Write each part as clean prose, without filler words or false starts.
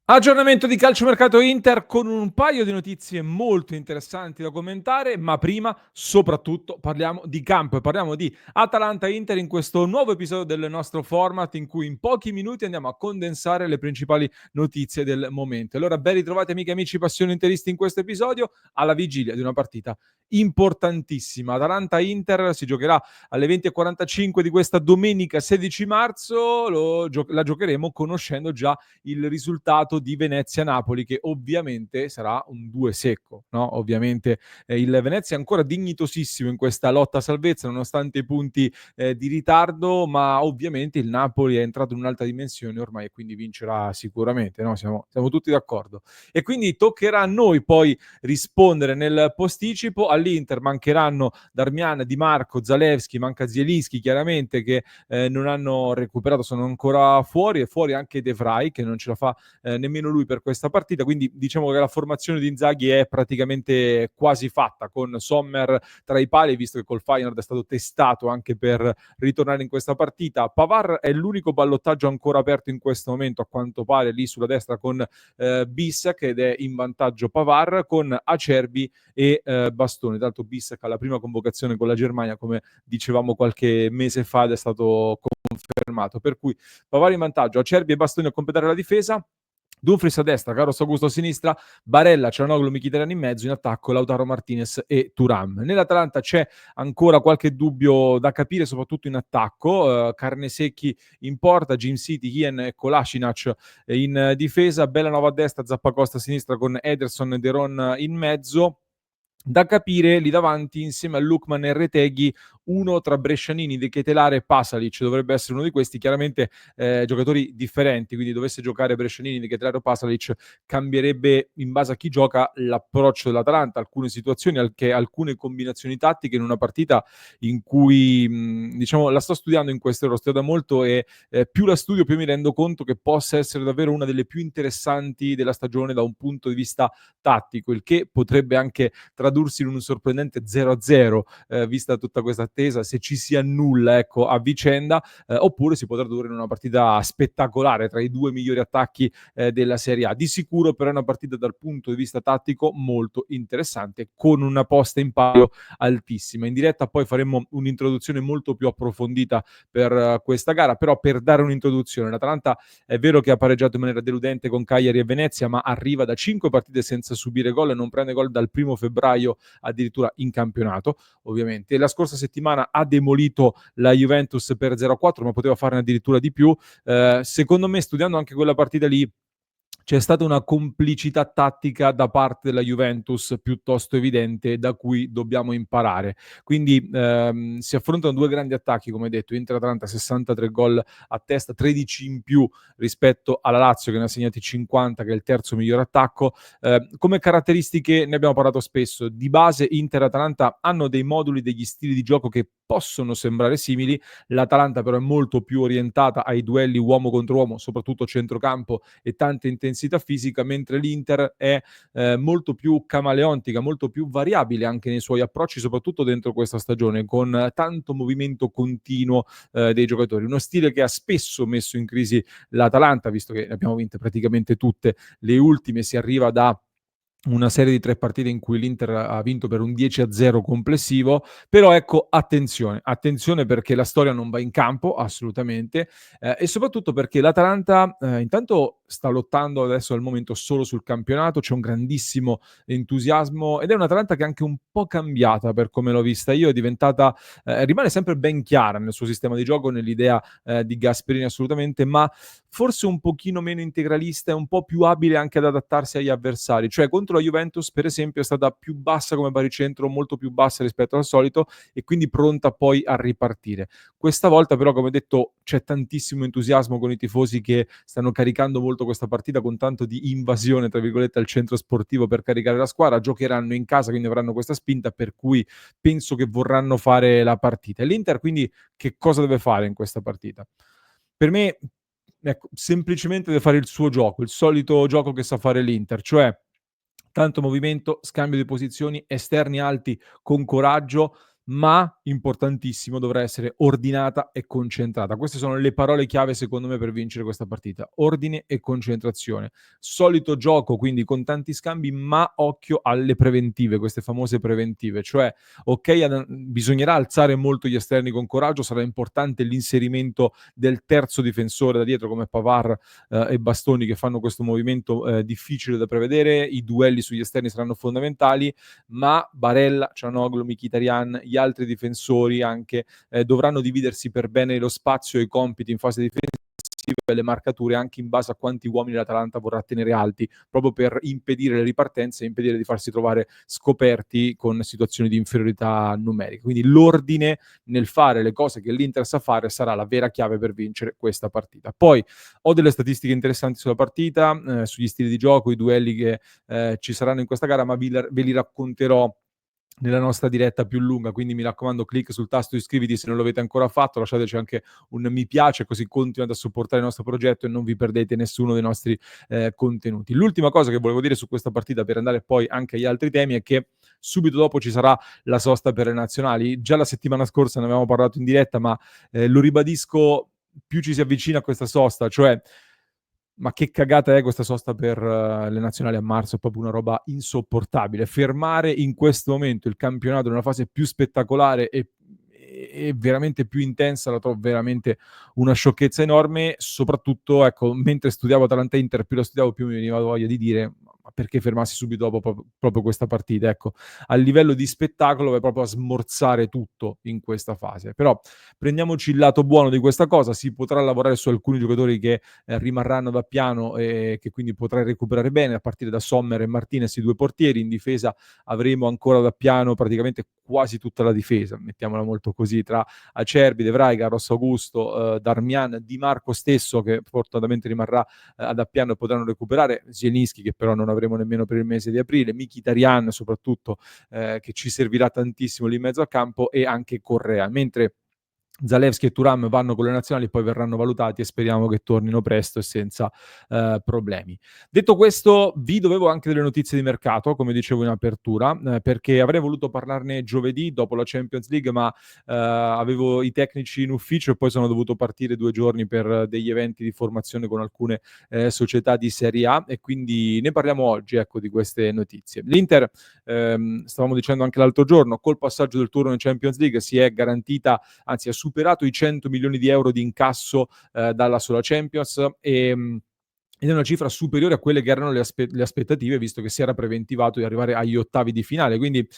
Aggiornamento di calciomercato Inter con un paio di notizie molto interessanti da commentare, ma prima soprattutto parliamo di campo e parliamo di Atalanta-Inter in questo nuovo episodio del nostro format in cui in pochi minuti andiamo a condensare le principali notizie del momento. Allora ben ritrovati amiche e amici passioni interisti in questo episodio alla vigilia di una partita importantissima. Atalanta-Inter si giocherà alle 20:45 di questa domenica 16 marzo, la giocheremo conoscendo già il risultato di Venezia-Napoli, che ovviamente sarà un 2 secco, no? Ovviamente il Venezia è ancora dignitosissimo in questa lotta a salvezza, nonostante i punti di ritardo, ma ovviamente il Napoli è entrato in un'altra dimensione ormai e quindi vincerà sicuramente, no? Siamo tutti d'accordo. E quindi toccherà a noi poi rispondere nel posticipo. All'Inter mancheranno Darmian, Di Marco, Zalewski, manca Zielinski chiaramente che non hanno recuperato, sono ancora fuori, e fuori anche De Vrij che non ce la fa nemmeno lui per questa partita, quindi diciamo che la formazione di Inzaghi è praticamente quasi fatta, con Sommer tra i pali, visto che col Feyenoord è stato testato anche per ritornare in questa partita. Pavard è l'unico ballottaggio ancora aperto in questo momento, a quanto pare, lì sulla destra con Bissac, ed è in vantaggio Pavard, con Acerbi e Bastoni. Tra l'altro Bissac alla prima convocazione con la Germania, come dicevamo qualche mese fa, ed è stato confermato. Per cui Pavard in vantaggio, Acerbi e Bastoni a completare la difesa. Dumfries a destra, Carlos Augusto a sinistra, Barella, Cianoglu, Mkhitaryan in mezzo, in attacco Lautaro Martinez e Thuram. Nell'Atalanta c'è ancora qualche dubbio da capire, soprattutto in attacco. Carnesecchi in porta, Jim City, Hien e Kolasinac in difesa, Bellanova a destra, Zappacosta a sinistra con Ederson e De Ron in mezzo. Da capire lì davanti, insieme a Lookman e Retegui, uno tra Brescianini, De Ketelare e Pasalic dovrebbe essere uno di questi, chiaramente giocatori differenti, quindi dovesse giocare Brescianini, De Ketelare o Pasalic cambierebbe in base a chi gioca l'approccio dell'Atalanta, alcune situazioni, alcune combinazioni tattiche in una partita in cui diciamo la sto studiando in queste ore, lo studio da molto e più la studio più mi rendo conto che possa essere davvero una delle più interessanti della stagione da un punto di vista tattico, il che potrebbe anche tradursi in un sorprendente 0-0, vista tutta questa attesa, se ci si annulla ecco, a vicenda, oppure si può tradurre in una partita spettacolare tra i due migliori attacchi della Serie A. Di sicuro però è una partita dal punto di vista tattico molto interessante, con una posta in palio altissima. In diretta poi faremo un'introduzione molto più approfondita per questa gara, però per dare un'introduzione, l'Atalanta è vero che ha pareggiato in maniera deludente con Cagliari e Venezia, ma arriva da 5 partite senza subire gol e non prende gol dal 1 febbraio addirittura in campionato, ovviamente. La scorsa settimana ha demolito la Juventus per 0-4, ma poteva farne addirittura di più. Secondo me, studiando anche quella partita lì, c'è stata una complicità tattica da parte della Juventus piuttosto evidente da cui dobbiamo imparare. Quindi si affrontano due grandi attacchi, come detto, Inter-Atalanta 63 gol a testa, 13 in più rispetto alla Lazio che ne ha segnati 50, che è il terzo miglior attacco. Come caratteristiche ne abbiamo parlato spesso, di base Inter-Atalanta hanno dei moduli, degli stili di gioco che possono sembrare simili, l'Atalanta però è molto più orientata ai duelli uomo contro uomo, soprattutto centrocampo e tanta intensità fisica, mentre l'Inter è molto più camaleontica, molto più variabile anche nei suoi approcci, soprattutto dentro questa stagione, con tanto movimento continuo dei giocatori. Uno stile che ha spesso messo in crisi l'Atalanta, visto che ne abbiamo vinte praticamente tutte le ultime, si arriva da una serie di 3 partite in cui l'Inter ha vinto per un 10-0 complessivo, però ecco attenzione perché la storia non va in campo assolutamente, e soprattutto perché l'Atalanta, intanto sta lottando adesso al momento solo sul campionato, c'è un grandissimo entusiasmo ed è un'Atalanta che è anche un po' cambiata per come l'ho vista io, è diventata rimane sempre ben chiara nel suo sistema di gioco, nell'idea, di Gasperini assolutamente, ma forse un pochino meno integralista e un po' più abile anche ad adattarsi agli avversari. Cioè contro la Juventus, per esempio, è stata più bassa come baricentro, molto più bassa rispetto al solito e quindi pronta poi a ripartire. Questa volta però, come detto, c'è tantissimo entusiasmo con i tifosi che stanno caricando molto questa partita con tanto di invasione, tra virgolette, al centro sportivo per caricare la squadra. Giocheranno in casa, quindi avranno questa spinta, per cui penso che vorranno fare la partita. E l'Inter quindi che cosa deve fare in questa partita? Per me, ecco, semplicemente deve fare il suo gioco, il solito gioco che sa fare l'Inter, cioè tanto movimento, scambio di posizioni, esterni alti con coraggio, ma importantissimo, dovrà essere ordinata e concentrata. Queste sono le parole chiave secondo me per vincere questa partita: ordine e concentrazione. Solito gioco quindi con tanti scambi, ma occhio alle preventive, queste famose preventive, cioè bisognerà alzare molto gli esterni con coraggio, sarà importante l'inserimento del terzo difensore da dietro come Pavard e Bastoni, che fanno questo movimento difficile da prevedere. I duelli sugli esterni saranno fondamentali, ma Barella, Cianoglu, Mkhitaryan, gli altri difensori anche dovranno dividersi per bene lo spazio e i compiti in fase difensiva e le marcature anche in base a quanti uomini l'Atalanta vorrà tenere alti, proprio per impedire le ripartenze e impedire di farsi trovare scoperti con situazioni di inferiorità numerica. Quindi l'ordine nel fare le cose che l'Inter sa fare sarà la vera chiave per vincere questa partita. Poi ho delle statistiche interessanti sulla partita, sugli stili di gioco, i duelli che ci saranno in questa gara, ma ve li racconterò nella nostra diretta più lunga, quindi mi raccomando, clic sul tasto iscriviti se non l'avete ancora fatto, lasciateci anche un mi piace, così continuate a supportare il nostro progetto e non vi perdete nessuno dei nostri contenuti. L'ultima cosa che volevo dire su questa partita, per andare poi anche agli altri temi, è che subito dopo ci sarà la sosta per le nazionali. Già la settimana scorsa ne avevamo parlato in diretta, ma lo ribadisco, più ci si avvicina a questa sosta, cioè ma che cagata è questa sosta per le nazionali a marzo, è proprio una roba insopportabile. Fermare in questo momento il campionato nella fase più spettacolare e veramente più intensa la trovo veramente una sciocchezza enorme, soprattutto, ecco, mentre studiavo Atalanta-Inter, più la studiavo più mi veniva voglia di dire: "Ma perché fermarsi subito dopo proprio questa partita?" Ecco, a livello di spettacolo vai proprio a smorzare tutto in questa fase. Però prendiamoci il lato buono di questa cosa, si potrà lavorare su alcuni giocatori che rimarranno da piano e che quindi potrai recuperare bene, a partire da Sommer e Martinez, i due portieri. In difesa avremo ancora da piano praticamente quasi tutta la difesa, mettiamola molto così, tra Acerbi, De Vrij, Carlos Augusto, Darmian, Di Marco stesso, che fortunatamente rimarrà ad Appiano e potranno recuperare, Zielinski, che però non avremo nemmeno per il mese di aprile, Mkhitaryan soprattutto, che ci servirà tantissimo lì in mezzo al campo, e anche Correa, mentre Zalewski e Thuram vanno con le nazionali, poi verranno valutati e speriamo che tornino presto e senza problemi. Detto questo, vi dovevo anche delle notizie di mercato, come dicevo in apertura, perché avrei voluto parlarne giovedì dopo la Champions League, ma avevo i tecnici in ufficio e poi sono dovuto partire 2 giorni per degli eventi di formazione con alcune società di Serie A, e quindi ne parliamo oggi, ecco, di queste notizie. L'Inter, stavamo dicendo anche l'altro giorno, col passaggio del turno in Champions League si è garantita, anzi ha superato i 100 milioni di euro di incasso dalla sola Champions, ed è una cifra superiore a quelle che erano le aspettative, visto che si era preventivato di arrivare agli ottavi di finale. Quindi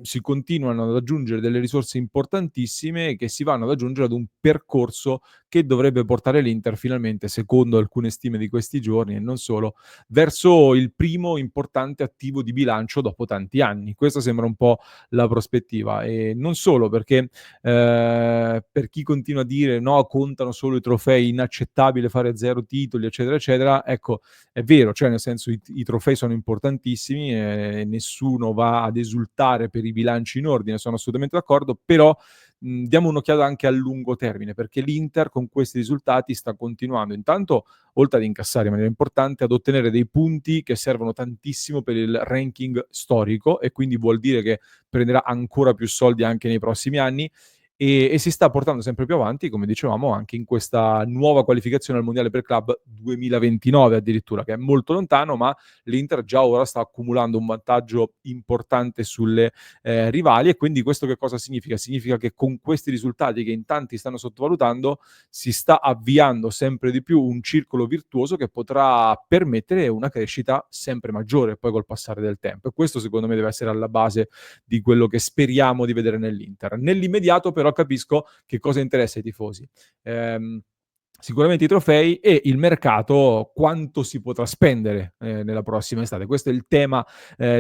si continuano ad aggiungere delle risorse importantissime che si vanno ad aggiungere ad un percorso che dovrebbe portare l'Inter finalmente, secondo alcune stime di questi giorni e non solo, verso il primo importante attivo di bilancio dopo tanti anni. Questa sembra un po' la prospettiva, e non solo perché per chi continua a dire: "No, contano solo i trofei, inaccettabile fare 0 titoli", eccetera, eccetera, ecco, è vero, cioè nel senso i trofei sono importantissimi e nessuno va ad esultare per i bilanci in ordine, sono assolutamente d'accordo, però diamo un'occhiata anche a lungo termine, perché l'Inter con questi risultati sta continuando intanto, oltre ad incassare in maniera importante, ad ottenere dei punti che servono tantissimo per il ranking storico, e quindi vuol dire che prenderà ancora più soldi anche nei prossimi anni, e si sta portando sempre più avanti, come dicevamo, anche in questa nuova qualificazione al Mondiale per Club 2029 addirittura, che è molto lontano, ma l'Inter già ora sta accumulando un vantaggio importante sulle rivali. E quindi questo che cosa significa? Significa che con questi risultati che in tanti stanno sottovalutando, si sta avviando sempre di più un circolo virtuoso che potrà permettere una crescita sempre maggiore poi col passare del tempo, e questo secondo me deve essere alla base di quello che speriamo di vedere nell'Inter. Nell'immediato però capisco che cosa interessa ai tifosi. Ehm, Sicuramente i trofei e il mercato, quanto si potrà spendere nella prossima estate. Questo è il tema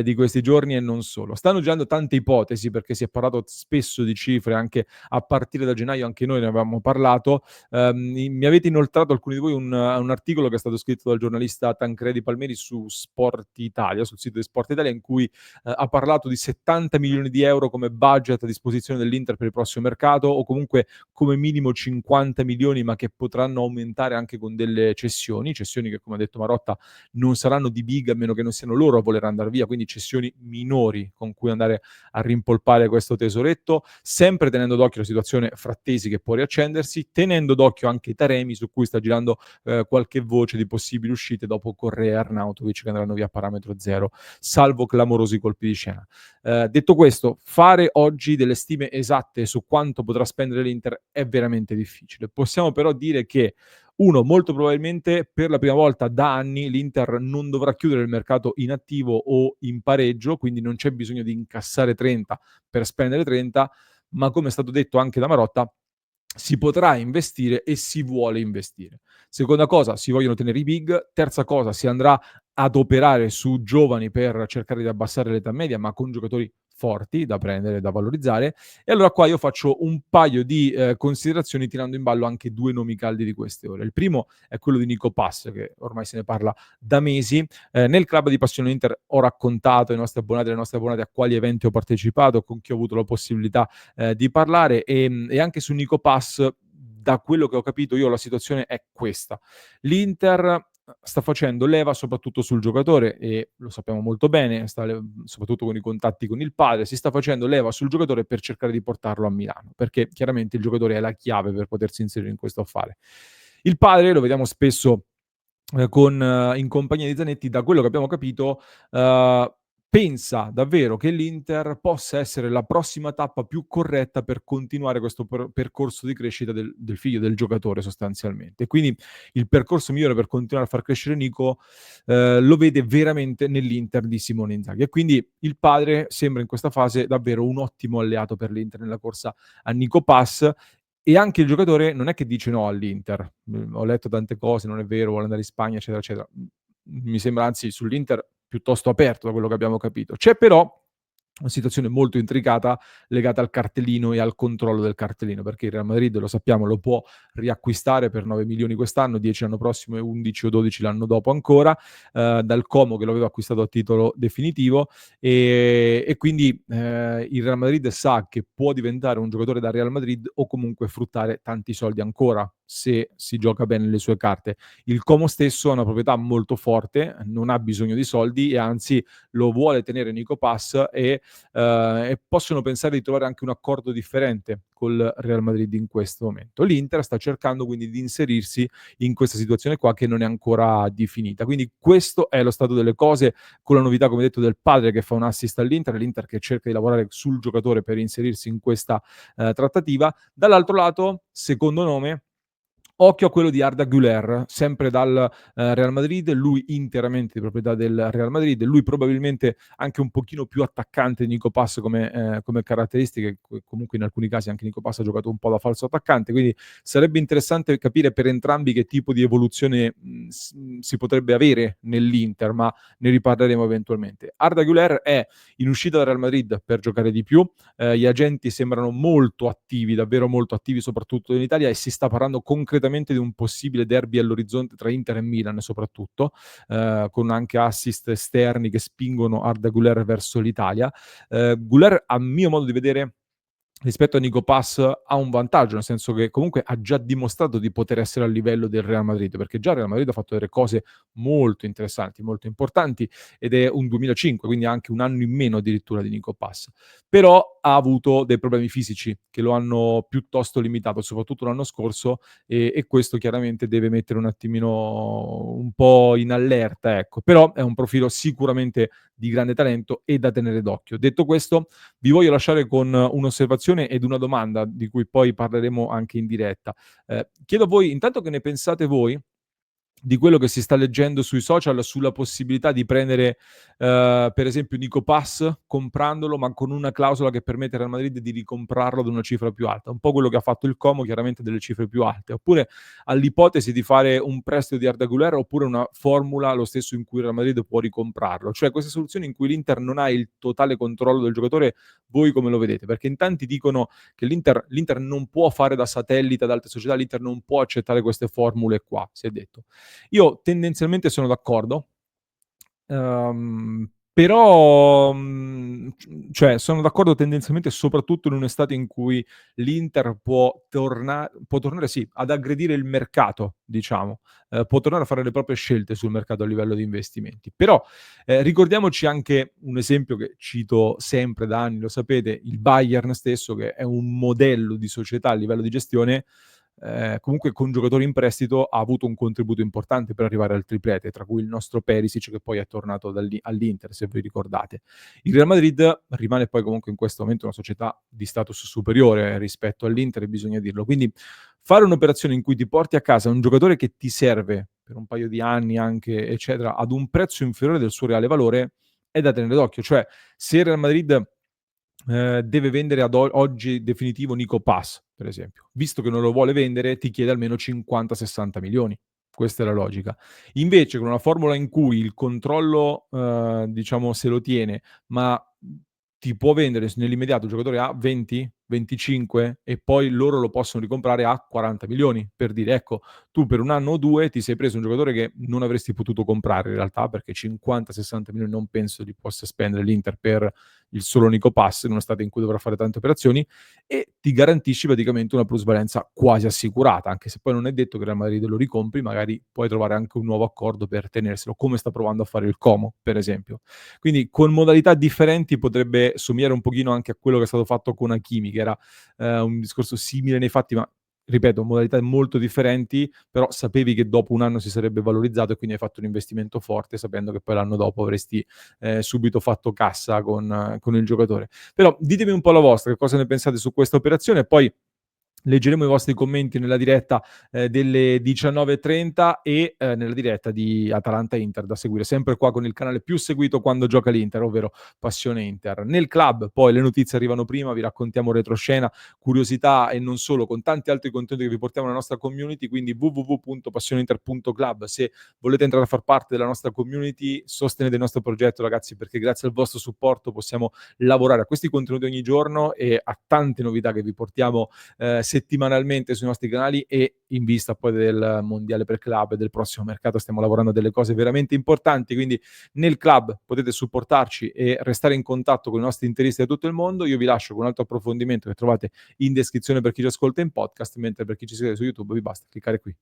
di questi giorni e non solo. Stanno girando tante ipotesi, perché si è parlato spesso di cifre, anche a partire da gennaio, anche noi ne avevamo parlato. Mi avete inoltrato alcuni di voi un articolo che è stato scritto dal giornalista Tancredi Palmeri su Sport Italia, sul sito di Sport Italia, in cui ha parlato di 70 milioni di euro come budget a disposizione dell'Inter per il prossimo mercato, o comunque come minimo 50 milioni, ma che potranno potranno aumentare anche con delle cessioni che come ha detto Marotta non saranno di big a meno che non siano loro a voler andar via, quindi cessioni minori con cui andare a rimpolpare questo tesoretto, sempre tenendo d'occhio la situazione Frattesi che può riaccendersi, tenendo d'occhio anche Taremi su cui sta girando qualche voce di possibili uscite dopo Correa e Arnautovic che andranno via a parametro zero, salvo clamorosi colpi di scena. Detto questo, fare oggi delle stime esatte su quanto potrà spendere l'Inter è veramente difficile. Possiamo però dire che uno, molto probabilmente per la prima volta da anni l'Inter non dovrà chiudere il mercato in attivo o in pareggio, quindi non c'è bisogno di incassare 30 per spendere 30, ma come è stato detto anche da Marotta, si potrà investire e si vuole investire. Seconda cosa, si vogliono tenere i big. Terza cosa, si andrà ad operare su giovani per cercare di abbassare l'età media, ma con giocatori forti da prendere, da valorizzare. E allora qua io faccio un paio di considerazioni tirando in ballo anche due nomi caldi di queste ore. Il primo è quello di Nico Pass, che ormai se ne parla da mesi. Nel club di Passione Inter ho raccontato ai nostri abbonati e alle nostre abbonate a quali eventi ho partecipato, con chi ho avuto la possibilità di parlare e anche su Nico Pass, da quello che ho capito io la situazione è questa. L'Inter sta facendo leva soprattutto sul giocatore e lo sappiamo molto bene, soprattutto con i contatti con il padre, si sta facendo leva sul giocatore per cercare di portarlo a Milano, perché chiaramente il giocatore è la chiave per potersi inserire in questo affare. Il padre lo vediamo spesso in compagnia di Zanetti, da quello che abbiamo capito, pensa davvero che l'Inter possa essere la prossima tappa più corretta per continuare questo percorso di crescita del figlio del giocatore sostanzialmente. Quindi il percorso migliore per continuare a far crescere Nico lo vede veramente nell'Inter di Simone Inzaghi e quindi il padre sembra in questa fase davvero un ottimo alleato per l'Inter nella corsa a Nico Pass e anche il giocatore non è che dice no all'Inter. Ho letto tante cose, non è vero, vuole andare in Spagna, eccetera, eccetera. Mi sembra anzi sull'Inter piuttosto aperto da quello che abbiamo capito. C'è però una situazione molto intricata legata al cartellino e al controllo del cartellino, perché il Real Madrid, lo sappiamo, lo può riacquistare per 9 milioni quest'anno, 10 l'anno prossimo e 11 o 12 l'anno dopo ancora, dal Como che lo aveva acquistato a titolo definitivo e quindi il Real Madrid sa che può diventare un giocatore da Real Madrid o comunque fruttare tanti soldi ancora se si gioca bene le sue carte. Il Como stesso ha una proprietà molto forte, non ha bisogno di soldi e anzi lo vuole tenere Nico Pass e possono pensare di trovare anche un accordo differente col Real Madrid in questo momento. L'Inter sta cercando quindi di inserirsi in questa situazione qua che non è ancora definita. Quindi questo è lo stato delle cose con la novità, come detto, del padre che fa un assist all'Inter, l'Inter che cerca di lavorare sul giocatore per inserirsi in questa trattativa. Dall'altro lato, secondo nome, occhio a quello di Arda Güler, sempre dal Real Madrid, lui interamente di proprietà del Real Madrid, lui probabilmente anche un pochino più attaccante di Nico Pass come caratteristiche, comunque in alcuni casi anche Nico Pass ha giocato un po' da falso attaccante, quindi sarebbe interessante capire per entrambi che tipo di evoluzione si potrebbe avere nell'Inter, ma ne riparleremo eventualmente. Arda Güler è in uscita dal Real Madrid per giocare di più, gli agenti sembrano molto attivi, davvero molto attivi, soprattutto in Italia, e si sta parlando concretamente di un possibile derby all'orizzonte tra Inter e Milan, soprattutto, con anche assist esterni che spingono Arda Güler verso l'Italia. Güler, a mio modo di vedere, rispetto a Nico Pass ha un vantaggio, nel senso che comunque ha già dimostrato di poter essere a livello del Real Madrid, perché già il Real Madrid ha fatto delle cose molto interessanti, molto importanti ed è un 2005, quindi ha anche un anno in meno addirittura di Nico Pass. Però ha avuto dei problemi fisici che lo hanno piuttosto limitato, soprattutto l'anno scorso e questo chiaramente deve mettere un attimino un po' in allerta, ecco. Però è un profilo sicuramente di grande talento e da tenere d'occhio. Detto questo, vi voglio lasciare con un'osservazione ed una domanda di cui poi parleremo anche in diretta. Chiedo a voi intanto che ne pensate voi di quello che si sta leggendo sui social sulla possibilità di prendere, per esempio Nico Pass comprandolo, ma con una clausola che permette al Real Madrid di ricomprarlo ad una cifra più alta. Un po' quello che ha fatto il Como, chiaramente delle cifre più alte. Oppure all'ipotesi di fare un prestito di Arda Güler, oppure una formula lo stesso in cui il Real Madrid può ricomprarlo. Cioè queste soluzioni in cui l'Inter non ha il totale controllo del giocatore, voi come lo vedete? Perché in tanti dicono che l'Inter non può fare da satellite ad altre società, l'Inter non può accettare queste formule qua, si è detto. Io tendenzialmente sono d'accordo, Però, cioè sono d'accordo tendenzialmente soprattutto in un'estate in cui l'Inter può tornare sì, ad aggredire il mercato, diciamo, può tornare a fare le proprie scelte sul mercato a livello di investimenti. Però, ricordiamoci anche un esempio che cito sempre da anni, lo sapete, il Bayern stesso che è un modello di società a livello di gestione, comunque con giocatori in prestito ha avuto un contributo importante per arrivare al triplete, tra cui il nostro Perisic che poi è tornato all'Inter, se vi ricordate. Il Real Madrid rimane poi comunque in questo momento una società di status superiore rispetto all'Inter, bisogna dirlo. Quindi fare un'operazione in cui ti porti a casa un giocatore che ti serve per un paio di anni anche, eccetera, ad un prezzo inferiore del suo reale valore è da tenere d'occhio. Cioè, se il Real Madrid deve vendere ad oggi definitivo Nico Pass, per esempio. Visto che non lo vuole vendere, ti chiede almeno 50, 60 milioni. Questa è la logica. Invece con una formula in cui il controllo, diciamo se lo tiene, ma ti può vendere nell'immediato un giocatore a 20, 25 e poi loro lo possono ricomprare a 40 milioni, per dire ecco, tu per 1 anno o 2 ti sei preso un giocatore che non avresti potuto comprare in realtà, perché 50, 60 milioni non penso li possa spendere l'Inter per il solo Nico Pass in un'estate in cui dovrà fare tante operazioni e ti garantisci praticamente una plusvalenza quasi assicurata, anche se poi non è detto che il Real Madrid lo ricompri, magari puoi trovare anche un nuovo accordo per tenerselo, come sta provando a fare il Como, per esempio. Quindi con modalità differenti potrebbe somigliare un pochino anche a quello che è stato fatto con Hakimi, che era un discorso simile nei fatti, ma ripeto, modalità molto differenti, però sapevi che dopo un anno si sarebbe valorizzato e quindi hai fatto un investimento forte sapendo che poi l'anno dopo avresti subito fatto cassa con il giocatore. Però ditemi un po' la vostra, che cosa ne pensate su questa operazione e poi leggeremo i vostri commenti nella diretta delle 19:30 e nella diretta di Atalanta-Inter da seguire, sempre qua con il canale più seguito quando gioca l'Inter, ovvero Passione Inter. Nel club poi le notizie arrivano prima, vi raccontiamo retroscena, curiosità e non solo, con tanti altri contenuti che vi portiamo nella nostra community, quindi www.passioneinter.club. Se volete entrare a far parte della nostra community, sostenete il nostro progetto ragazzi, perché grazie al vostro supporto possiamo lavorare a questi contenuti ogni giorno e a tante novità che vi portiamo settimanalmente sui nostri canali e in vista poi del mondiale per club e del prossimo mercato stiamo lavorando a delle cose veramente importanti, quindi nel club potete supportarci e restare in contatto con i nostri interisti da tutto il mondo. Io vi lascio con un altro approfondimento che trovate in descrizione per chi ci ascolta in podcast, mentre per chi ci segue su YouTube vi basta cliccare qui.